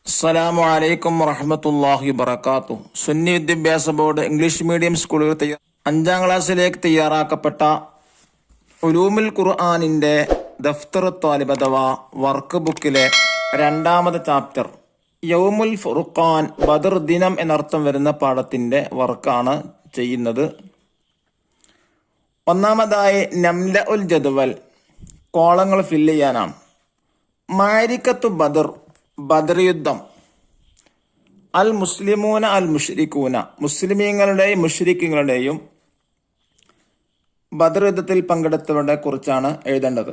അസ്സലാമു അലൈക്കും വറഹ്മത്തുള്ളാഹി വബറകാതുഹു. സുന്നി വിദ്യാഭ്യാസ ബോർഡ് ഇംഗ്ലീഷ് മീഡിയം സ്കൂളുകൾ 5ാം ക്ലാസ്സിലേക്ക് തയ്യാറാക്കപ്പെട്ട ഉലൂമുൽ ഖുർആനിന്റെ ദഫ്തർ ത്വാലിബ് അഥവാ വർക്ക് ബുക്കിലെ 2ാമത്തെ ചാപ്റ്റർ യൗമുൽ ഫുർഖാൻ ബദർ ദിനം എന്നർത്ഥം വരുന്ന പാഠത്തിന്റെ വർക്കാണ് ചെയ്യുന്നത്. ഒന്നാമതായി നംല ഉൽ ജദ്വൽ, കോളങ്ങൾ ഫില്ല് ചെയ്യാനാണ്. മാരിക്കത്തു ബദർ, ബദർ യുദ്ധം. അൽ മുസ്ലിമൂന അൽ മുഷ്രിക്കൂന, മുസ്ലിമീങ്ങളുടെയും മുഷ്രിക്കുകളുടെയും ബദർ യുദ്ധത്തിൽ പങ്കെടുത്തവരെ കുറിച്ചാണ് എഴുതേണ്ടത്.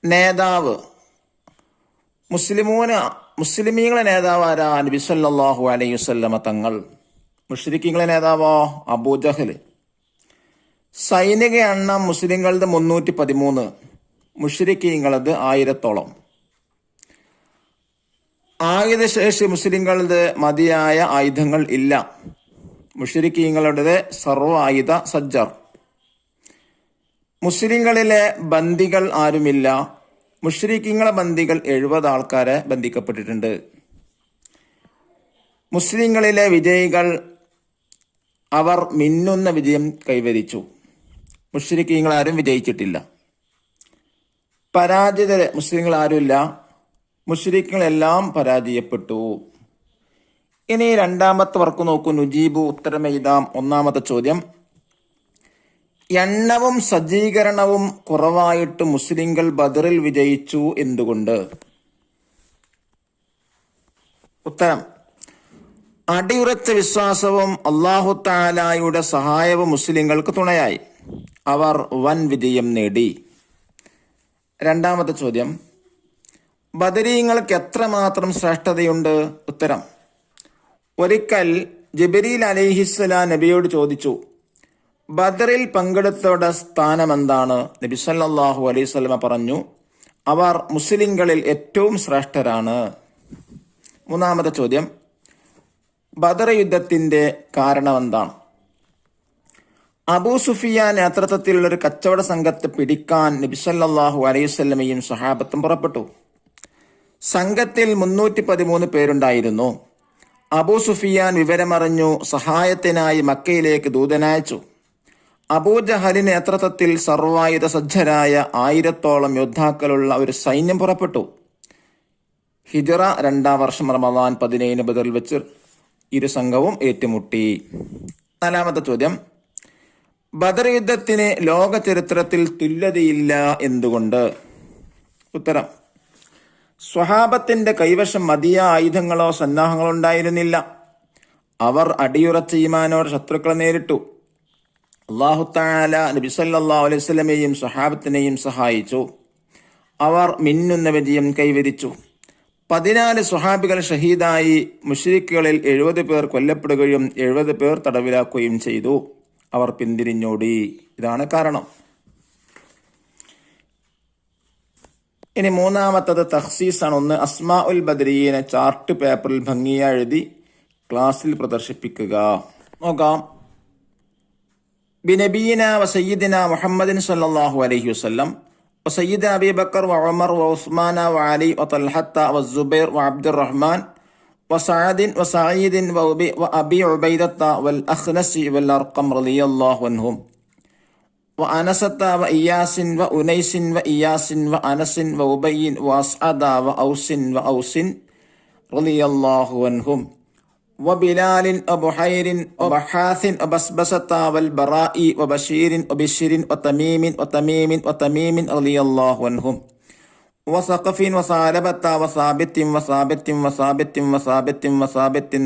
നേതാവ്, മുസ്ലിമീങ്ങളെ നേതാവ് ആരാ? നബി സല്ലല്ലാഹു അലൈഹി വസല്ലമ തങ്ങൾ. മുഷ്രിക്കുകളെ നേതാവോ? അബൂജഹൽ. സൈനിക എണ്ണം മുസ്ലിങ്ങളത് 313, മുഷ്രിക്കീങ്ങളത് 1000-ഓളം. ആയുധശേഷി മുസ്ലിങ്ങളത് മതിയായ ആയുധങ്ങൾ ഇല്ല, മുശ്രിക്കീങ്ങളുടേത് സർവ്വ ആയുധ സജ്ജർ. മുസ്ലിങ്ങളിലെ ബന്ദികൾ ആരുമില്ല, മുശ്രിക്കീങ്ങളെ ബന്ദികൾ 70 ആൾക്കാരെ ബന്ധിക്കപ്പെട്ടിട്ടുണ്ട്. മുസ്ലിങ്ങളിലെ വിജയികൾ, അവർ മിന്നുന്ന വിജയം കൈവരിച്ചു, മുശ്രിക്കീങ്ങൾ ആരും വിജയിച്ചിട്ടില്ല. പരാജിതരെ മുസ്ലിങ്ങൾ ആരുമില്ല, മുശ്രിക്കുകളെല്ലാം പരാജയപ്പെട്ടു. ഇനി 2ാമത്തെ വർക്ക് നോക്കൂ. നുജീബു, ഉത്തരമെഴുതാം. 1ാമത്തെ ചോദ്യം, എണ്ണവും സജ്ജീകരണവും കുറവായിട്ട് മുസ്ലിങ്ങൾ ബദറിൽ വിജയിച്ചു എന്തുകൊണ്ട്? ഉത്തരം, അടിയുറച്ച വിശ്വാസവും അല്ലാഹു തആലയുടെ സഹായവും മുസ്ലിങ്ങൾക്ക് തുണയായി. അവർ വൻ വിജയം നേടി. 2ാമത്തെ ചോദ്യം, ബദരീങ്ങൾക്ക് എത്രമാത്രം ശ്രേഷ്ഠതയുണ്ട്? ഉത്തരം, ഒരിക്കൽ ജിബ്രീൽ അലൈഹിസ്സലാം നബിയോട് ചോദിച്ചു, ബദറിൽ പങ്കെടുത്തവരുടെ സ്ഥാനം എന്താണ്? നബി സല്ലല്ലാഹു അലൈഹി വസല്ലമ പറഞ്ഞു, അവർ മുസ്ലിങ്ങളിൽ ഏറ്റവും ശ്രേഷ്ഠരാണ്. 3ാമത്തെ ചോദ്യം, ബദർ യുദ്ധത്തിന്റെ കാരണം എന്താണ്? അബൂ സുഫിയാൻ നേതൃത്വത്തിലുള്ള ഒരു കച്ചവട സംഘത്തെ പിടിക്കാൻ നബി സല്ലല്ലാഹു അലൈഹി വസല്ലമയും സ്വഹാബത്തും പുറപ്പെട്ടു. സംഘത്തിൽ 313 പേരുണ്ടായിരുന്നു. അബൂ സുഫിയാൻ വിവരമറിഞ്ഞു സഹായത്തിനായി മക്കയിലേക്ക് ദൂതനയച്ചു. അബൂജഹലിന്റെ നേതൃത്വത്തിൽ സർവായുധ സജ്ജരായ 1000-ഓളം യോദ്ധാക്കളുള്ള ഒരു സൈന്യം പുറപ്പെട്ടു. ഹിജ്റ 2ാം വർഷം റമദാൻ 17 ബദറിൽ വെച്ച് ഇരു സംഘവും ഏറ്റുമുട്ടി. 4ാമത്തെ ചോദ്യം, ബദർ യുദ്ധത്തിന് ലോക ചരിത്രത്തിൽ തുല്യതയില്ല എന്തുകൊണ്ട്? ഉത്തരം, സ്വഹാബത്തിന്റെ കൈവശം മതിയായ ആയുധങ്ങളോ സന്നാഹങ്ങളോ ഉണ്ടായിരുന്നില്ല. അവർ അടിയുറച്ച ഈമാനോടെ ശത്രുക്കളെ നേരിട്ടു. അല്ലാഹു തആല നബി സല്ലല്ലാഹു അലൈഹി വസല്ലമയെയും സ്വഹാബത്തിനെയും സഹായിച്ചു. അവർ മിന്നുന്ന വിജയം കൈവരിച്ചു. 14 സ്വഹാബികൾ ഷഹീദായി. മുശ്രിക്കുകളിൽ 70 പേർ കൊല്ലപ്പെടുകയും 70 പേർ തടവിലാക്കുകയും ചെയ്തു. അവർ പിന്തിരിഞ്ഞോടി. ഇതാണ് കാരണം. ഇനി 3ാമത്തത് തഖ്സീസാണ്. 1, അസ്മാ ഉൽ ബദരീനെ ചാർട്ട് പേപ്പറിൽ ഭംഗിയായി എഴുതി ക്ലാസ്സിൽ പ്രദർശിപ്പിക്കുക. നോക്കാം. ബിനബീന വസയ്യിദിന മുഹമ്മദിൻ സല്ലല്ലാഹു അലൈഹി വസല്ലം വസയ്യിദ അബീ ബക്കർ വഉമർ വഉസ്മാന വഅലി വതൽഹത്ത വസുബൈർ വഅബ്ദുറഹ്മാൻ വസഅദിൻ വസഈദിൻ വഅബി ഉബൈദത്ത വൽ അഖ്നസി വൽ അർഖം റളിയല്ലാഹു അൻഹും وأنسة وإياس وأنيس وإياس وأنس وأبي وأسعد وأوس وأوس رضي الله عنهم وبلال وبحير وبحاث وبسبسة والبراء وبشير وبشر وتميم رضي الله عنهم وثقف وثعلبة وثابت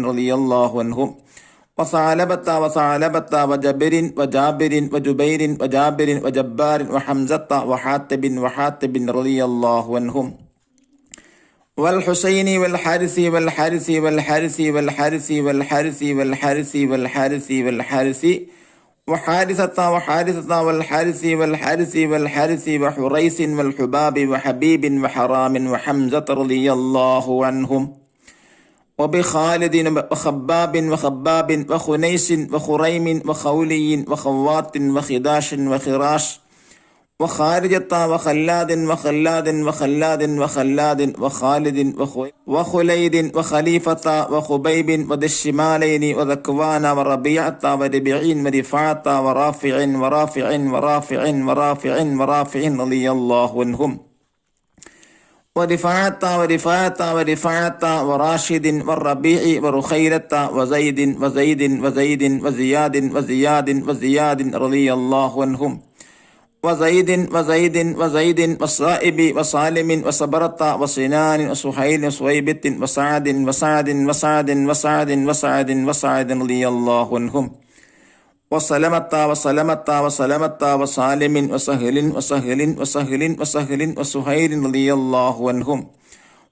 رضي الله عنهم وثعلبة وجبر وجبير وجبار وحمزة وحاتب رضي الله عنهم والحسين والحارث وحارثة وحريث والحباب وحبيب وحرام وحمزة رضي الله عنهم وبخالد وخباب وخنيس وخريم وخولي وخوات وخداش وخراش وخارجة وخلاد وخلاد وخلاد وخلاد وخالد وخليد وخليفة وخبيب وذي الشمالين وذكوان وربيعة وربيعين ورفاعة ورافع ورافع ورافع ورافع ورافع رضي الله عنهم ورفاعة ورفاعة ورفاعة وراشد والربيع ورخيلة وزيد وزيد وزيد وزياد وزياد وزياد رضي الله عنهم وزيد وزيد وزيد والصائب وصالم وصبرة وصنان وسهيل وصويبة وسعد وسعد وسعد وسعد وسعد وسعد رضي الله عنهم وسلمة وسلمة وسلمة وسالم وسهل وسهل وسهل وسهل وسهيل رضي الله عنهم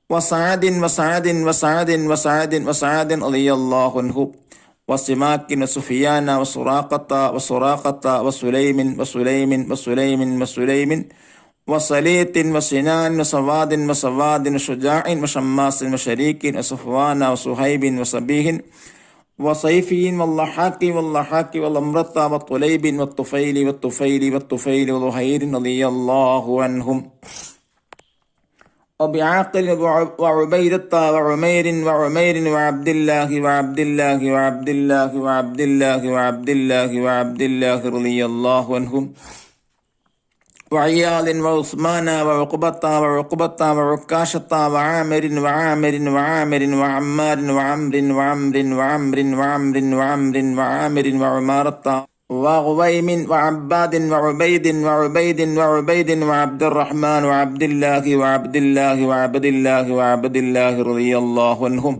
وسعد وسعد وسعد وسعد وسعد رضي الله عنه وسماك وسفيان وسراقة وسراقة وسليم وسليم وسليم وسليم وصليت وسنان وسواد وسواد وشجاع وشماس وشريك وصفوان وصهيب وصبيه وصيفي والضحاك والضحاك والأمرة والطليب والطفيل والطفيل والطفيل وظهير رضي الله عنهم وبعاقل وعبيدة وعمير وعمير وعبد الله وعبد الله وعبد الله وعبد الله وعبد الله وعبد الله رضي الله عنهم وعيال وعثمان وعقبة وعقبة وعكاشة وعامر وعامر وعامر وعمار وعمر وعمر وعمر وعمر وعمر وعامر وعمارة وغويم وعباد وعبيد وعبيد وعبيد وعبد الرحمن وعبد الله وعبد الله وعبد الله وعبد الله رضي الله عنهم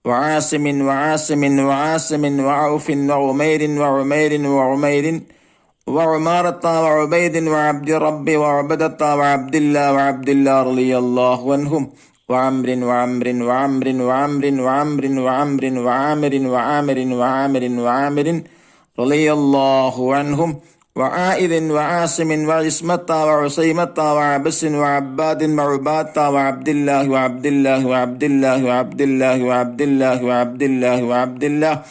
وعاصم وعاصم وعاصم وعوف وعمير وعمير وعمير وعمارة وعبيد وعبد رب وعبدة وعبد الله وعبد الله رضي الله عنهم وعمر وعمر وعمر وعمر وعمر وعمر وعامر وعامر وعامر وعامر رضي الله عنهم وعائذ وعاصم وعصمة وعصيمة وعبس وعباد وعبادة وعبد الله وعبد الله وعبد الله وعبد الله وعبد الله وعبد الله وعبد الله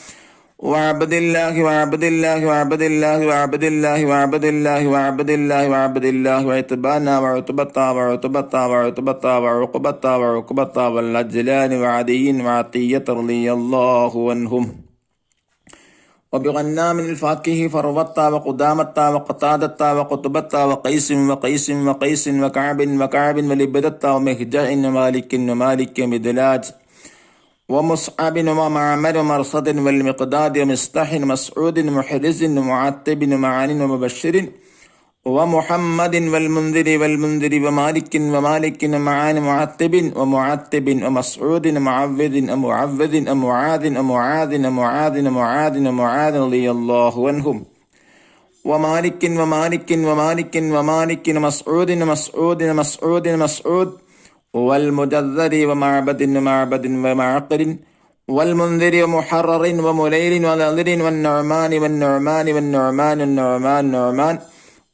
وعبد الله وعبد الله وعبد الله وعبد الله وعبد الله وعبد الله وعبد الله وعتبانا وعتبة وعتبة وعتبة وعقبة وعقبة والعجلان وعدي وعطية رضي الله عنهم وبغنام الفاكه فروة وقدامة وقتادة وقطبة وقيس وقيس وقيس وكعب وكعب ولبدة ومهجع ومالك ومالك ومدلاج ومصعب ومعمر ومرصد والمقداد ومصطح ومسعود ومحرز ومعتب ومعان ومبشر ومحمد والمنذر والمنذر ومالك ومالك ومعان معتب ومعتب ومسعود ومعوذ ومعوذ ومعاذ ومعاذ ومعاذ ومعاذ ومعاذ رضي الله عنهم ومالك ومالك ومالك ومالك ومسعود ومسعود ومسعود ومسعود والمجذر ومعبد ومعبد ومعقر والمنذر ومحرر ومليل ونذر والنعمان والنعمان والنعمان والنعمان والنعمان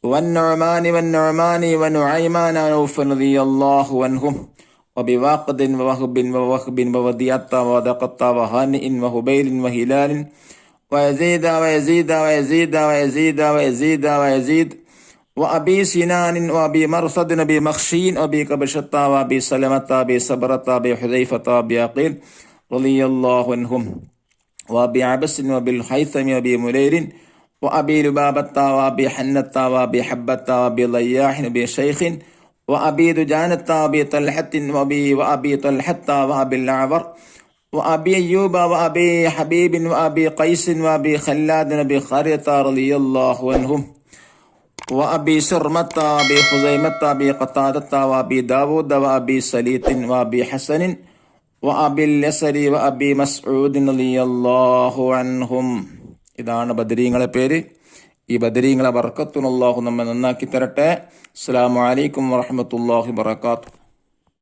والنعمان والنعمان ونعيمان ونوف رضي الله عنهم وبواقد ووهب ووهب ووديعة وودقة وهانئ وهبيل وهلال ويزيد ويزيد ويزيد ويزيد ويزيد ويزيد وأبي سنان وأبي مرصد وأبي مخشين وأبي كبشة وأبي سلمة وأبي صبرة وأبي حذيفة وأبي عقيل رضي الله عنهم وأبي عبس وأبي الحيثم وأبي مليل وأبي لبابة وأبي حنة وأبي حبة وأبي ضياح وأبي شيخ وأبي دجانة وأبي طلحة وأبي طلحة وأبي الأعور وأبي أيوب وأبي حبيب وأبي قيس وأبي خلاد وأبي خارية رضي الله عنهم وأبي سرمة وأبي خزيمة وأبي قتادة وأبي داود وأبي سليط وأبي حسن وأبي اليسر وأبي مسعود رضي الله عنهم. ഇതാണ് ബദരീങ്ങളെ പേര്. ഈ ബദരീങ്ങളെ ബർക്കത്തുൻ അല്ലാഹു നമ്മെ നന്നാക്കി തരട്ടെ. അസ്സലാമു അലൈക്കും വറഹ്മത്തുള്ളാഹി വബറകാതുഹു.